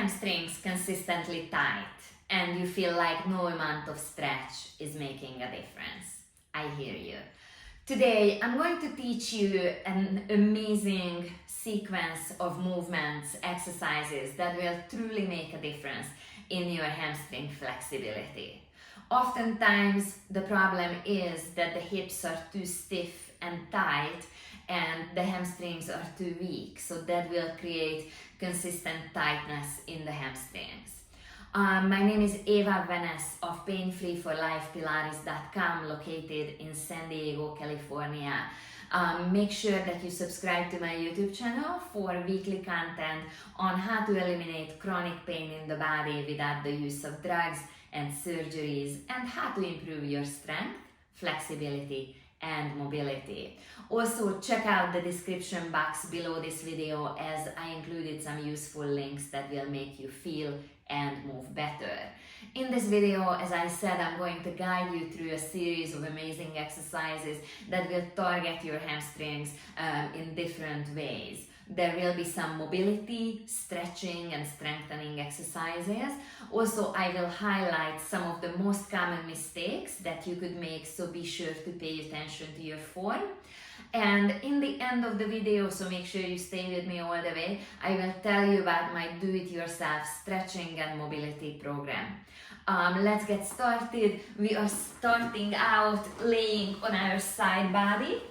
hamstrings consistently tight and you feel like no amount of stretch is making a difference? I hear you. Today I'm going to teach you an amazing sequence of movements, exercises that will truly make a difference in your hamstring flexibility. Oftentimes the problem is that the hips are too stiff and tight and the hamstrings are too weak, so that will create consistent tightness in the hamstrings. My name is Eva Venes of painfreeforlifepilates.com, located in San Diego, California. Make sure that you subscribe to my YouTube channel for weekly content on how to eliminate chronic pain in the body without the use of drugs and surgeries, and how to improve your strength, flexibility, and mobility. Also, check out the description box below this video, as I included some useful links that will make you feel and move better. In this video, as I said, I'm going to guide you through a series of amazing exercises that will target your hamstrings in different ways. There will be some mobility, stretching and strengthening exercises. Also, I will highlight some of the most common mistakes that you could make, so be sure to pay attention to your form. And in the end of the video, so make sure you stay with me all the way, I will tell you about my do-it-yourself stretching and mobility program. Let's get started. We are starting out laying on our side body.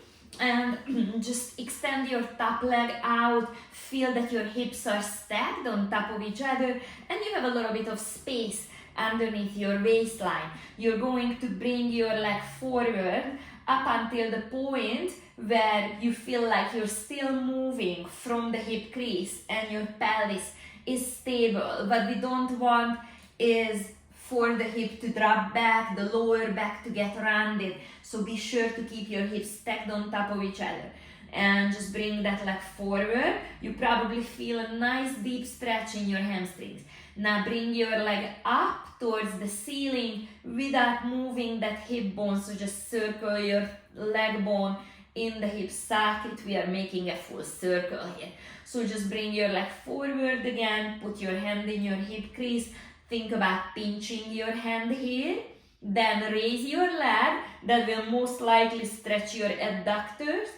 And just extend your top leg out, feel that your hips are stacked on top of each other and you have a little bit of space underneath your waistline. You're going to bring your leg forward up until the point where you feel like you're still moving from the hip crease and your pelvis is stable. What we don't want is for the hip to drop back, the lower back to get rounded. So be sure to keep your hips stacked on top of each other. And just bring that leg forward. You probably feel a nice deep stretch in your hamstrings. Now bring your leg up towards the ceiling without moving that hip bone. So just circle your leg bone in the hip socket. We are making a full circle here. So just bring your leg forward again. Put your hand in your hip crease. Think about pinching your hand here, then raise your leg. That will most likely stretch your adductors,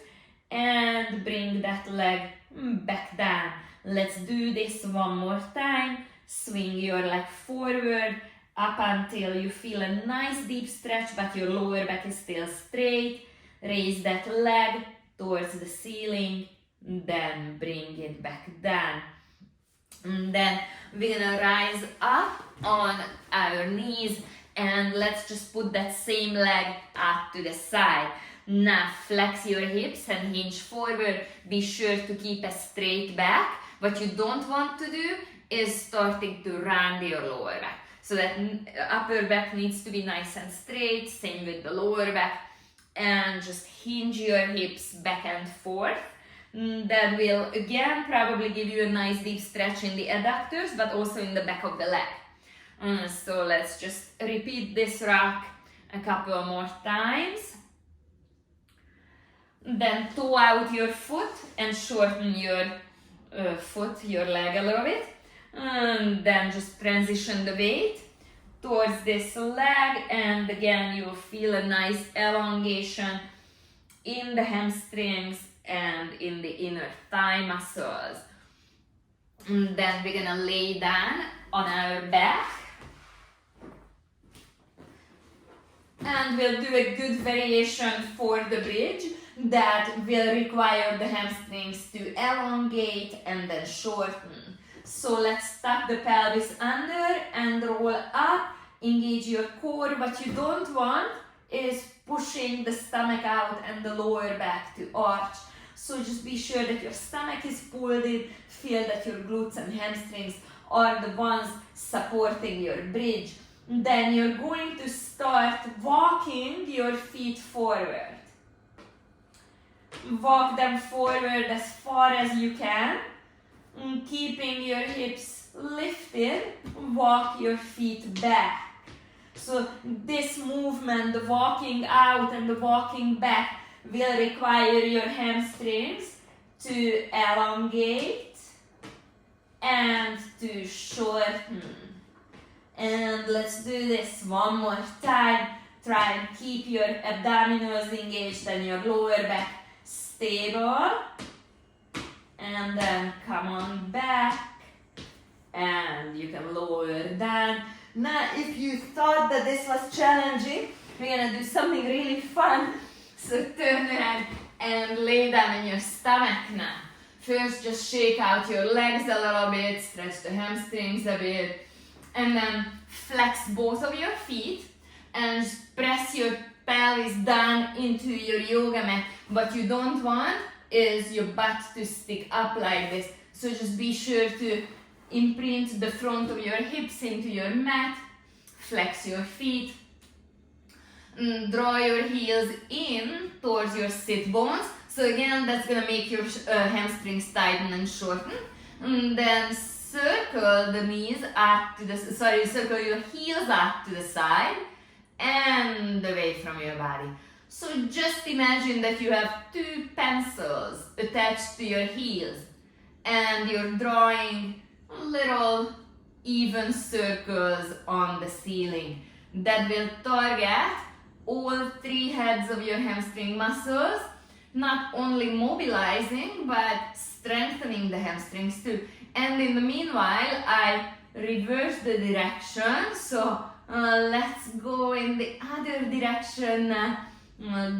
and bring that leg back down. Let's do this one more time. Swing your leg forward up until you feel a nice deep stretch, but your lower back is still straight. Raise that leg towards the ceiling, then bring it back down. And then we're gonna rise up on our knees and let's just put that same leg up to the side. Now flex your hips and hinge forward. Be sure to keep a straight back. What you don't want to do is starting to round your lower back. So that upper back needs to be nice and straight, same with the lower back. And just hinge your hips back and forth. That will again probably give you a nice deep stretch in the adductors, but also in the back of the leg. So let's just repeat this rock a couple more times. Then toe out your foot and shorten your your leg a little bit. And then just transition the weight towards this leg, and again you'll feel a nice elongation in the hamstrings and in the inner thigh muscles. And then we're gonna lay down on our back. And we'll do a good variation for the bridge that will require the hamstrings to elongate and then shorten. So let's tuck the pelvis under and roll up, engage your core. What you don't want is pushing the stomach out and the lower back to arch. So just be sure that your stomach is pulled in, feel that your glutes and hamstrings are the ones supporting your bridge. Then you're going to start walking your feet forward. Walk them forward as far as you can. Keeping your hips lifted, walk your feet back. So this movement, the walking out and the walking back, will require your hamstrings to elongate and to shorten. And let's do this one more time. Try and keep your abdominals engaged and your lower back stable. And then come on back. And you can lower down. Now, if you thought that this was challenging, we're gonna do something really fun. So turn around and lay down on your stomach now. First, just shake out your legs a little bit, stretch the hamstrings a bit, and then flex both of your feet and press your pelvis down into your yoga mat. What you don't want is your butt to stick up like this. So just be sure to imprint the front of your hips into your mat, flex your feet, draw your heels in towards your sit bones. So again, that's gonna make your hamstrings tighten and shorten. And then circle the knees out to the, circle your heels out to the side and away from your body. So just imagine that you have two pencils attached to your heels and you're drawing little even circles on the ceiling that will target all three heads of your hamstring muscles, not only mobilizing but strengthening the hamstrings too. And in the meanwhile, I reverse the direction, so let's go in the other direction.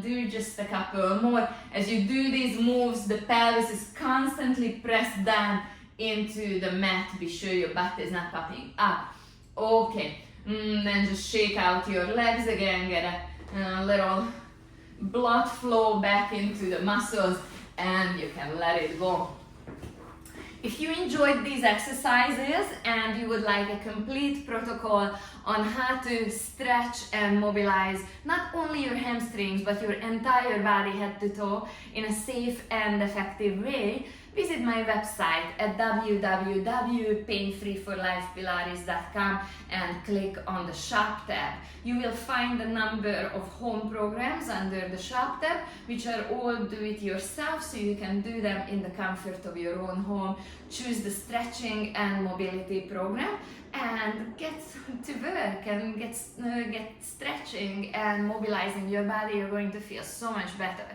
Do just a couple more. As you do these moves, the pelvis is constantly pressed down into the mat. Be sure your butt is not popping up. Okay, then just shake out your legs again, get a little blood flow back into the muscles, and you can let it go. If you enjoyed these exercises and you would like a complete protocol on how to stretch and mobilize not only your hamstrings but your entire body head to toe in a safe and effective way, visit my website at www.painfreeforlifepilates.com and click on the shop tab. You will find a number of home programs under the shop tab, which are all do it yourself, so you can do them in the comfort of your own home. Choose the stretching and mobility program and get to work and get stretching and mobilizing your body. You're going to feel so much better.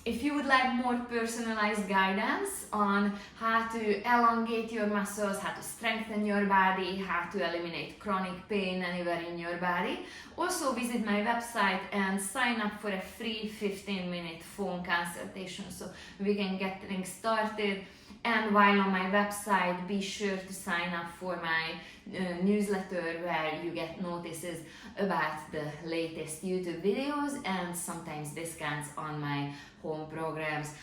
If you would like more personalized guidance on how to elongate your muscles, how to strengthen your body, how to eliminate chronic pain anywhere in your body, also visit my website and sign up for a free 15-minute phone consultation so we can get things started. And while on my website, be sure to sign up for my newsletter where you get notices about the latest YouTube videos and sometimes discounts on my home programs.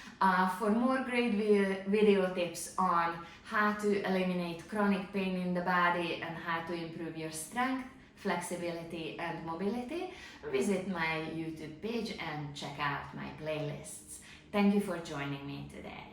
For more great video tips on how to eliminate chronic pain in the body and how to improve your strength, flexibility and mobility, visit my YouTube page and check out my playlists. Thank you for joining me today.